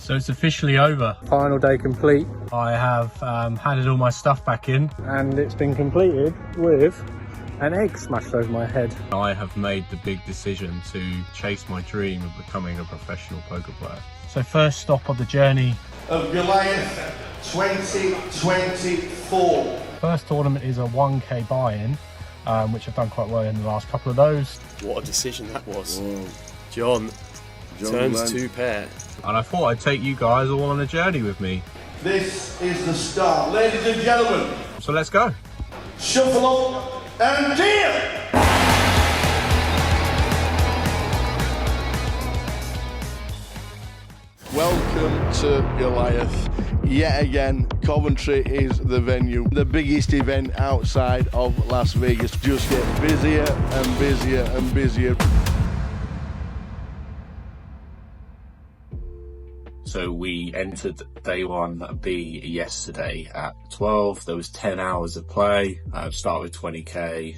So it's officially over. Final day complete. I have handed all my stuff back in and it's been completed with an egg smashed over my head. I have made the big decision to chase my dream of becoming a professional poker player. So first stop on the journey of Goliath 2024. First tournament is a 1k buy-in, which I've done quite well in the last couple of those. What a decision that was. Jon turns Glen. 2 pair. And I thought I'd take you guys all on a journey with me. This is the start. Ladies and gentlemen, So let's go. shuffle up and deal! Welcome to Goliath. Yet again, Coventry is the venue. The biggest event outside of Las Vegas. Just get busier and busier and busier. So we entered day 1B yesterday at 12. There was 10 hours of play. Start with 20k.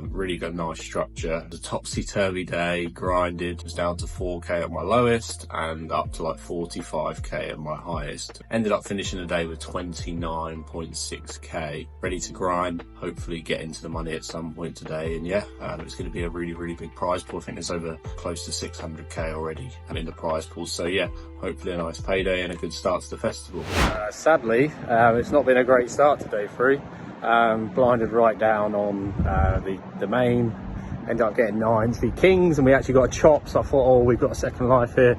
Really got a nice structure. The topsy-turvy day, grinded, was down to 4k at my lowest and up to like 45k at my highest. Ended up finishing the day with 29.6k. Ready to grind, hopefully get into the money at some point today. And yeah, it's going to be a really big prize pool. I think there's over close to 600k already in the prize pool. So yeah, hopefully a nice payday and a good start to the festival. Sadly, it's not been a great start to day 3. Blinded right down on the main, ended up getting 9s, the kings, and we actually got a chop, so I thought, oh, we've got a second life here.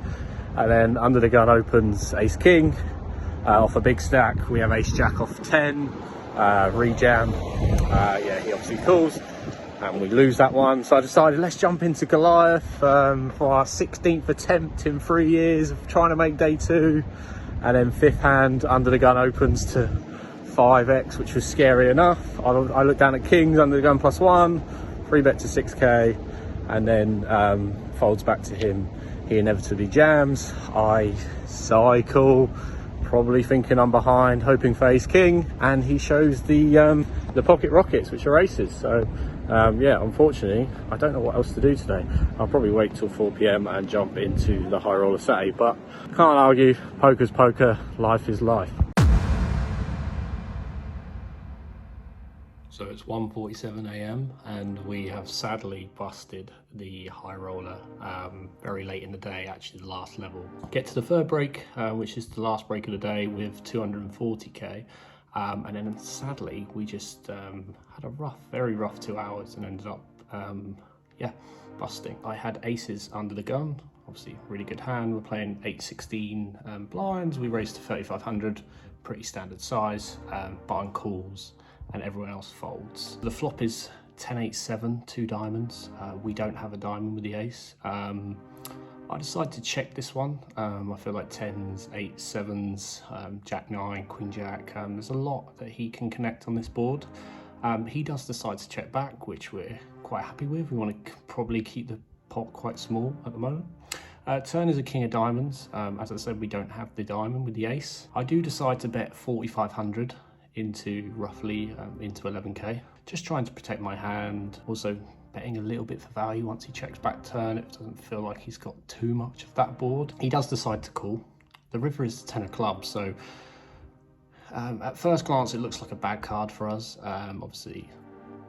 And then under the gun opens ace king off a big stack. We have ace jack off 10, rejam. Yeah, he obviously calls and we lose that one, so I decided let's jump into Goliath for our 16th attempt in 3 years of trying to make day 2. And then 5th hand under the gun opens to 5x, which was scary enough. I looked down at kings under the gun +1, 3-bet to 6k, and then folds back to him. He inevitably jams. I cycle, probably thinking I'm behind, hoping for ace king, and he shows the pocket rockets, which are aces. So yeah, unfortunately, I don't know what else to do today. I'll probably wait till 4 p.m. and jump into the high roller Saturday, but can't argue. Poker's poker, life is life. So it's 1:47 a.m. and we have sadly busted the high roller very late in the day, actually the last level. Get to the third break, which is the last break of the day with 240k. And then sadly, we just had a very rough 2 hours and ended up, yeah, busting. I had aces under the gun, obviously really good hand. We're playing 8-16 blinds. We raised to 3,500, pretty standard size, button calls, and everyone else folds. The flop is 10-8-7, 2 diamonds. We don't have a diamond with the ace. I decided to check this one. I feel like 10s, 8s, 7s, jack 9, queen jack. There's a lot that he can connect on this board. He does decide to check back, which we're quite happy with. We want to probably keep the pot quite small at the moment. Turn is a king of diamonds. As I said, we don't have the diamond with the ace. I do decide to bet 4,500 into roughly into 11k, just trying to protect my hand, also betting a little bit for value once he checks back turn. It doesn't feel like he's got too much of that board. He does decide to call. The river is the 10 of clubs, so at first glance it looks like a bad card for us. Obviously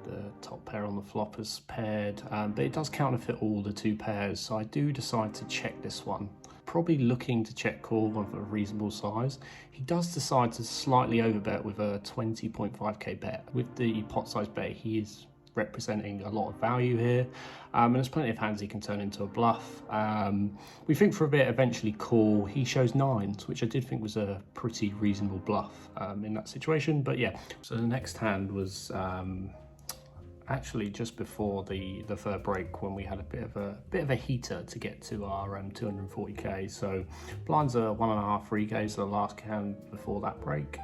the top pair on the flop is paired, but it does counterfeit all the 2 pairs, so I do decide to check this one. Probably looking to check call of a reasonable size. He does decide to slightly overbet with a 20.5k bet. With the pot size bet, he is representing a lot of value here, and there's plenty of hands he can turn into a bluff. We think for a bit, eventually call. He shows 9s, which I did think was a pretty reasonable bluff in that situation, but yeah. So the next hand was actually just before the third break, when we had a bit of a heater to get to our 240k. So blinds are 1.5 3k, so the last hand before that break.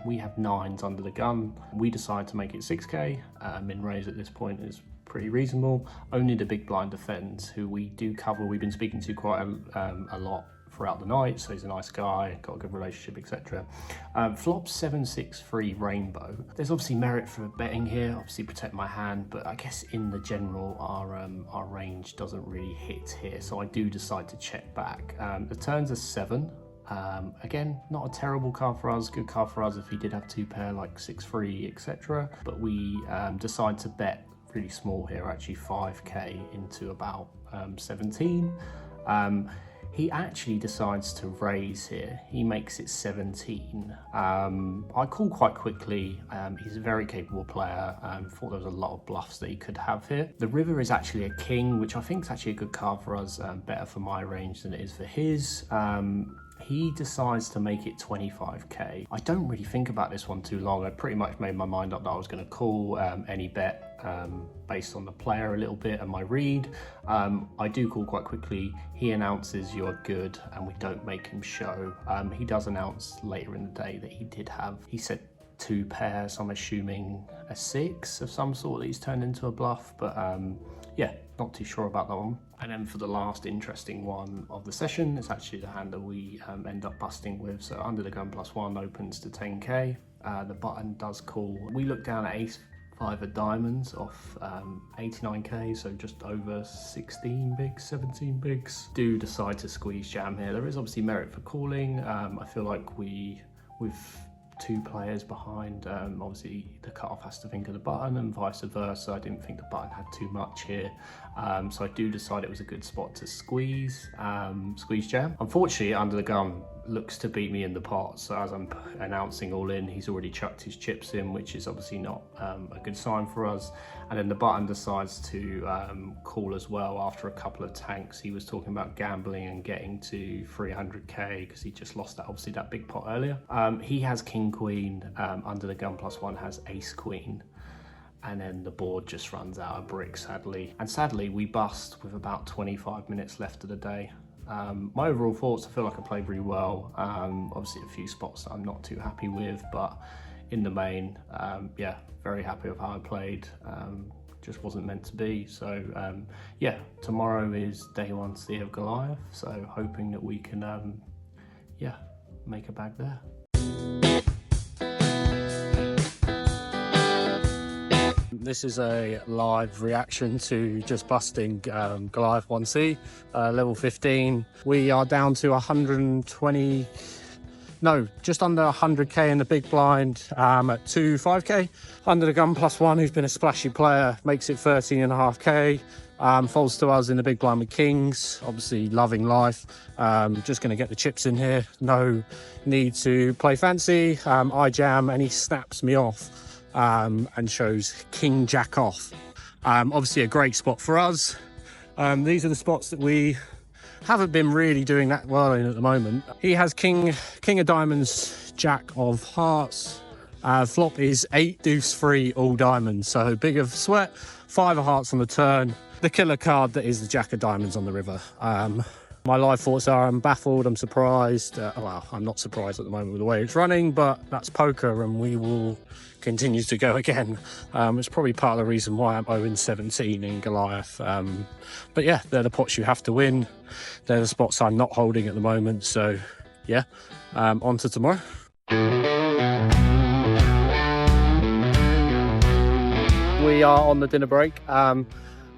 We have 9s under the gun. We decide to make it 6k. Min raise at this point is pretty reasonable. Only the big blind defends, who we do cover. We've been speaking to quite a lot throughout the night, so he's a nice guy, got a good relationship, etc. Flop 7-6-3 rainbow. There's obviously merit for betting here, obviously protect my hand, but I guess in the general our range doesn't really hit here, so I do decide to check back. The turns are 7. Again, not a terrible card for us, good card for us if he did have 2 pair like 6-3, etc. But we decide to bet really small here, actually 5k into about 17. He actually decides to raise here. He makes it 17. I call quite quickly. He's a very capable player. Thought there was a lot of bluffs that he could have here. The river is actually a king, which I think is actually a good card for us, better for my range than it is for his. He decides to make it 25k. I don't really think about this one too long. I pretty much made my mind up that I was going to call any bet based on the player a little bit and my read. I do call quite quickly. He announces you're good and we don't make him show. He does announce later in the day that he said 2 pairs. I'm assuming a 6 of some sort that he's turned into a bluff, but yeah, not too sure about that one. And then for the last interesting one of the session, it's actually the hand that we end up busting with. So under the gun +1 opens to 10k. The button does call. We look down at ace 5 of diamonds off 89k, so just over 16 bigs, 17 bigs. Do decide to squeeze jam here. There is obviously merit for calling. I feel like with 2 players behind, obviously the cutoff has to think of the button and vice versa. I didn't think the button had too much here, so I do decide it was a good spot to squeeze jam. Unfortunately, under the gun looks to beat me in the pot, so as I'm announcing all in, he's already chucked his chips in, which is obviously not a good sign for us. And then the button decides to call as well after a couple of tanks. He was talking about gambling and getting to 300k because he just lost that big pot earlier. He has king queen, under the gun +1 has ace queen, and then the board just runs out of bricks, sadly. And sadly, we bust with about 25 minutes left of the day. My overall thoughts, I feel like I played really well. Obviously a few spots that I'm not too happy with, but in the main, yeah, very happy with how I played. Just wasn't meant to be. So yeah, tomorrow is day 1 Sea of Goliath, so hoping that we can yeah, make a bag there. This is a live reaction to just busting Goliath 1C, level 15. We are down to 120, no, just under 100k in the big blind at 5k. Under the gun +1, who's been a splashy player, makes it 13.5k. Folds to us in the big blind with kings, obviously loving life. Just going to get the chips in here, no need to play fancy. I jam and he snaps me off and shows king jack off. Obviously a great spot for us. These are the spots that we haven't been really doing that well in at the moment. He has king of diamonds, jack of hearts. Flop is 8 deuce 3 all diamonds, so big of sweat, 5 of hearts on the turn. The killer card that is the jack of diamonds on the river. My live thoughts are I'm baffled, I'm surprised. Well, I'm not surprised at the moment with the way it's running, but that's poker and we will continue to go again. It's probably part of the reason why I'm 0-17 in Goliath. But yeah, they're the pots you have to win. They're the spots I'm not holding at the moment. So yeah, on to tomorrow. We are on the dinner break.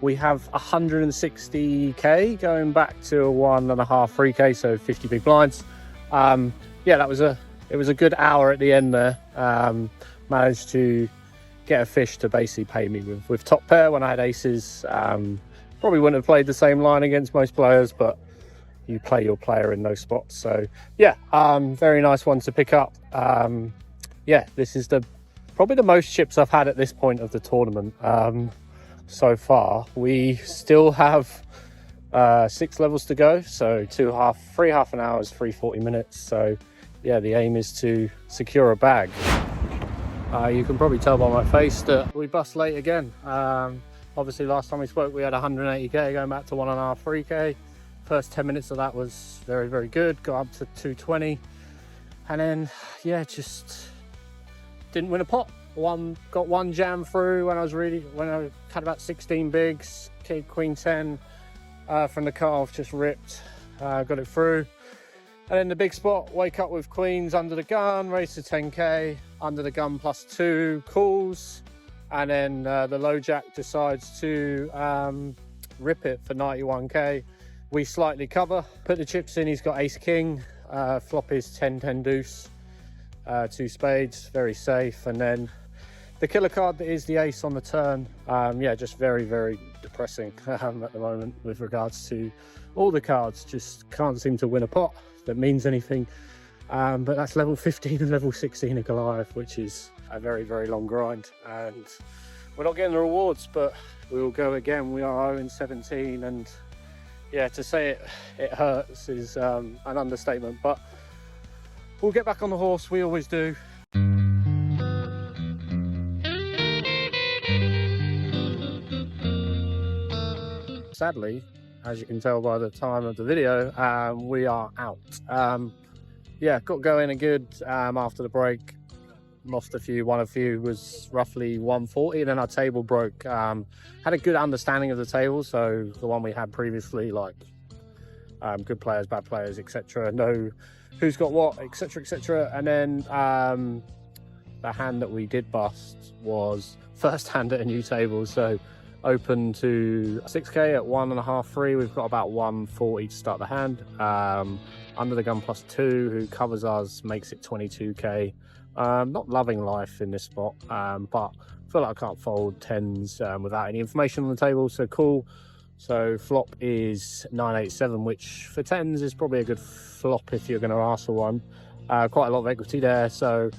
We have 160k going back to a 1.5 3k, so 50 big blinds. Yeah, it was a good hour at the end there. Managed to get a fish to basically pay me with top pair when I had aces. Probably wouldn't have played the same line against most players, but you play your player in those spots. So yeah, very nice one to pick up. Yeah, this is probably the most chips I've had at this point of the tournament. So far, we still have 6 levels to go, so 3 half an hours, 40 minutes. So yeah, the aim is to secure a bag. You can probably tell by my face that we bust late again. Obviously last time we spoke we had 180k going back to 1.5 3k. First 10 minutes of that was very, very good, got up to 220, and then yeah, just didn't win a pot. Got one jam through when I had about 16 bigs, king queen 10 from the cutoff, just ripped, got it through. And then the big spot, wake up with queens under the gun, raise to 10k, under the gun +2 calls, and then the low jack decides to rip it for 91k. We slightly cover, put the chips in, he's got ace king, Flop is 10-10 deuce, 2 spades, very safe. And then the killer card that is the ace on the turn. Yeah, just very, very depressing at the moment with regards to all the cards. Just can't seem to win a pot that means anything. But that's level 15 and level 16 of Goliath, which is a very, very long grind. And we're not getting the rewards, but we will go again. We are 0-17, and yeah, to say it hurts is an understatement, but we'll get back on the horse. We always do. Sadly, as you can tell by the time of the video, we are out. Yeah, got going a good after the break. Lost a few, won a few, was roughly 140, and then our table broke. Had a good understanding of the table, so the one we had previously, like good players, bad players, etc. Know who's got what, etc, etc. And then the hand that we did bust was first hand at a new table, so open to 6k at 1.5 free. We've got about 140 to start the hand. Under the gun +2, who covers us, makes it 22k. Not loving life in this spot, but I feel like I can't fold 10s without any information on the table, so cool. So flop is 987, which for 10s is probably a good flop if you're going to ask for one. Quite a lot of equity there, so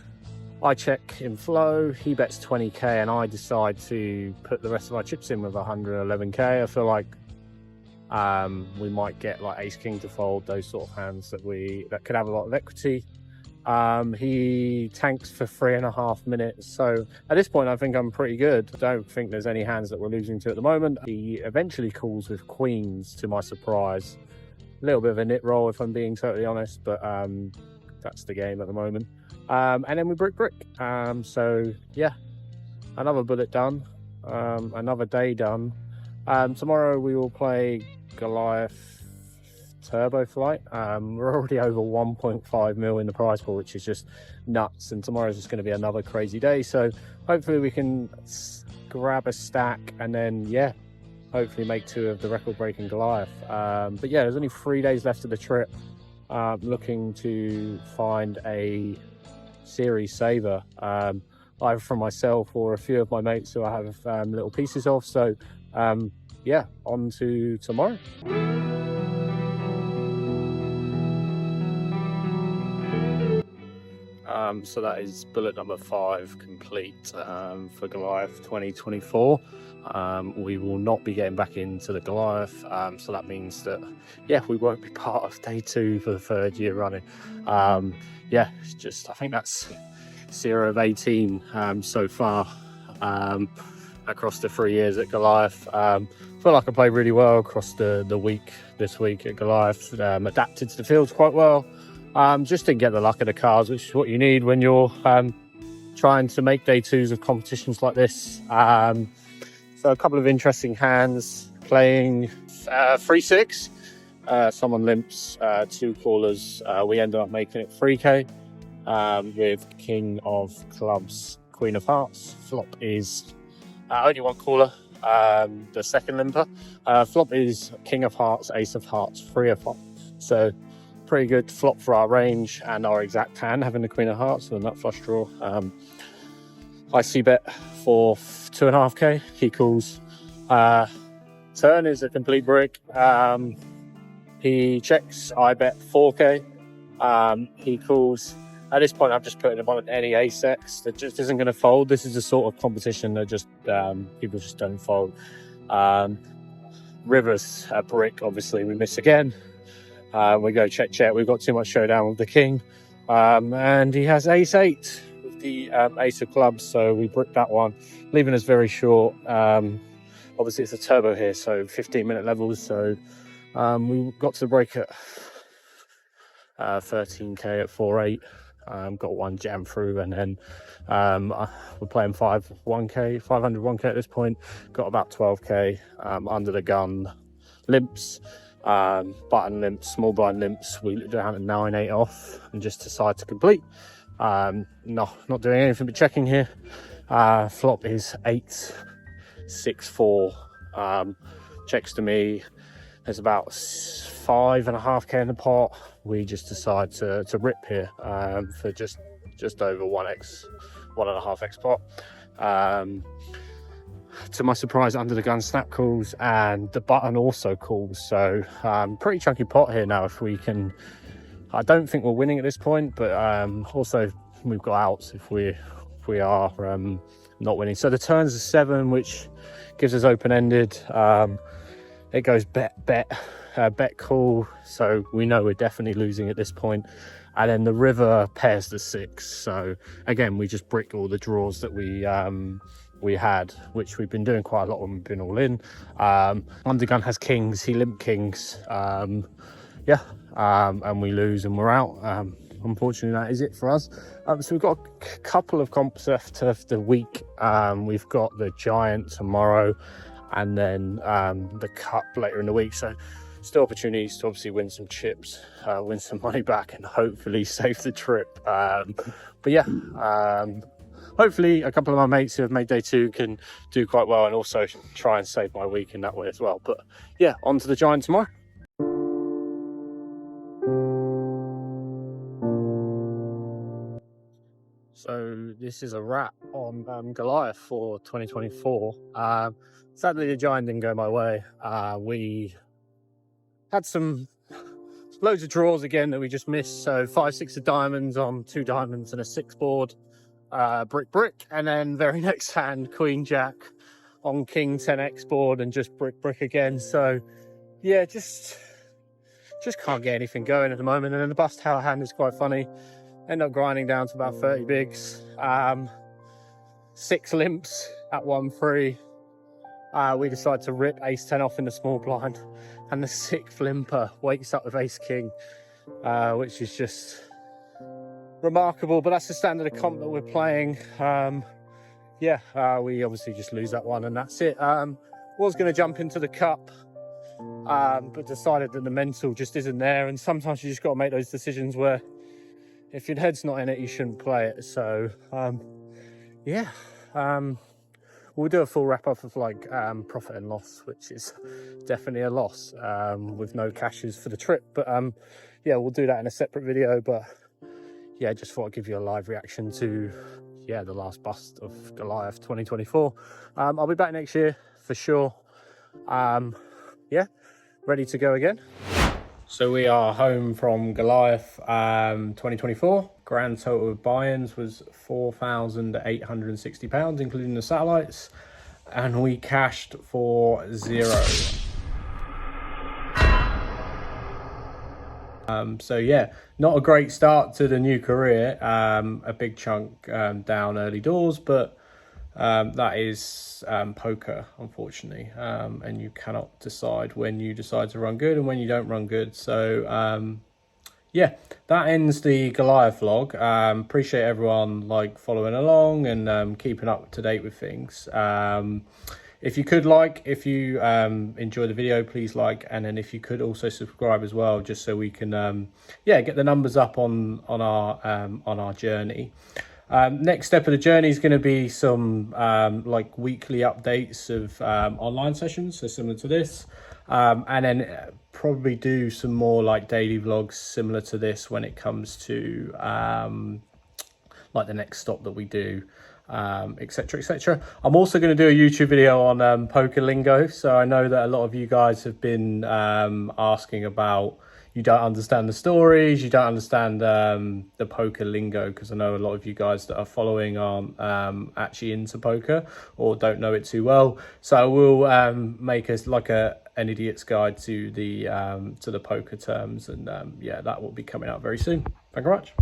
I check in flow, he bets 20k, and I decide to put the rest of my chips in with 111k. I feel like we might get like ace king to fold, those sort of hands that could have a lot of equity. He tanks for 3.5 minutes, so at this point I think I'm pretty good. I don't think there's any hands that we're losing to at the moment. He eventually calls with queens, to my surprise. A little bit of a nit roll if I'm being totally honest, but that's the game at the moment. And then we brick. So yeah, another bullet done, another day done. Tomorrow we will play Goliath Turbo Flight. We're already over 1.5 mil in the prize pool, which is just nuts, and tomorrow's just going to be another crazy day, so hopefully we can grab a stack and then yeah, hopefully make 2 of the record breaking Goliath. But yeah, there's only 3 days left of the trip. Looking to find a series saver, either from myself or a few of my mates who I have little pieces of. So yeah, on to tomorrow. So that is bullet number 5 complete for Goliath 2024. We will not be getting back into the Goliath, so that means that yeah, we won't be part of day 2 for the 3rd year running. Yeah, it's just, I think that's 0 of 18 so far across the 3 years at Goliath. Feel like I played really well across the week this week at Goliath. Adapted to the fields quite well. Just didn't get the luck of the cards, which is what you need when you're trying to make day 2s of competitions like this. So a couple of interesting hands, playing 3-6. Someone limps 2 callers. We ended up making it 3k with king of clubs, queen of hearts. Flop is only 1 caller, the second limper. Flop is king of hearts, ace of hearts, 3 of hearts. So pretty good flop for our range and our exact hand, having the queen of hearts and a nut flush draw. I see bet for 2.5k. He calls. Turn is a complete brick. He checks. I bet 4k. He calls. At this point, I'm just putting him on any ace X that just isn't going to fold. This is a sort of competition that just people just don't fold. Rivers a brick. Obviously, we miss again. We go check. We've got too much showdown with the king, and he has ace 8 with the ace of clubs, so we bricked that one, leaving us very short. Obviously it's a turbo here, so 15-minute levels, so we got to the break at 13k at 4-8. Got 1 jam through, and then we're playing 501k at this point. Got about 12k under the gun limps. Button limps, small blind limps. We down at 9-8 off and just decide to complete. No, not doing anything but checking here. Flop is 8-6-4. Checks to me. There's about 5.5k in the pot. we just decide to rip here for just over 1.5x pot. To my surprise, under the gun snap calls and the button also calls, so pretty chunky pot here now. If we can, I don't think we're winning at this point, but also we've got outs if we are not winning. So the turns are 7, which gives us open-ended. It goes bet call, so we know we're definitely losing at this point. And then the river pairs the 6, so again we just brick all the draws that we had, which we've been doing quite a lot when we've been all in. Undergun has kings, he limp kings, and we lose and we're out. Unfortunately, that is it for us. So we've got a couple of comps left of the week. We've got the Giant tomorrow, and then the Cup later in the week. So still opportunities to obviously win some chips, win some money back, and hopefully save the trip. But yeah, hopefully a couple of my mates who have made day 2 can do quite well, and also try and save my week in that way as well. But yeah, on to the Giant tomorrow. So this is a wrap on Goliath for 2024. Sadly, the Giant didn't go my way. We had loads of draws again that we just missed. So 5, 6 of diamonds on 2 diamonds and a 6 board, brick, and then very next hand Queen Jack on King 10x board and just brick again. So yeah, just can't get anything going at the moment. And then the bust tower hand is quite funny. End up grinding down to about 30 bigs, 6 limps at 1-3. We decide to rip ace 10 off in the small blind, and the 6th limper wakes up with ace king, which is just remarkable. But that's the standard of comp that we're playing. We obviously just lose that one, and that's it. Was going to jump into the Cup, but decided that the mental just isn't there, and sometimes you just got to make those decisions where if your head's not in it, you shouldn't play it. So we'll do a full wrap up of like profit and loss, which is definitely a loss, with no cashes for the trip. But we'll do that in a separate video. But yeah, just thought I'd give you a live reaction to the last bust of Goliath 2024. I'll be back next year for sure. Ready to go again. So we are home from Goliath 2024. Grand total of buy-ins was £4,860, including the satellites, and we cashed for 0. So yeah, not a great start to the new career. A big chunk down early doors, but that is poker, unfortunately, and you cannot decide when you decide to run good and when you don't run good. So that ends the Goliath vlog. Appreciate everyone following along and keeping up to date with things. If you enjoy the video, please like, and then if you could also subscribe as well, just so we can get the numbers up on our journey. Next step of the journey is going to be some weekly updates of online sessions, so similar to this, and then probably do some more daily vlogs similar to this when it comes to the next stop that we do, etc. I'm also going to do a YouTube video on poker lingo. So I know that a lot of you guys have been asking about, you don't understand the stories, you don't understand the poker lingo, because I know a lot of you guys that are following aren't actually into poker or don't know it too well. So I will make us an idiot's guide to the poker terms, and that will be coming out very soon. Thank you very much.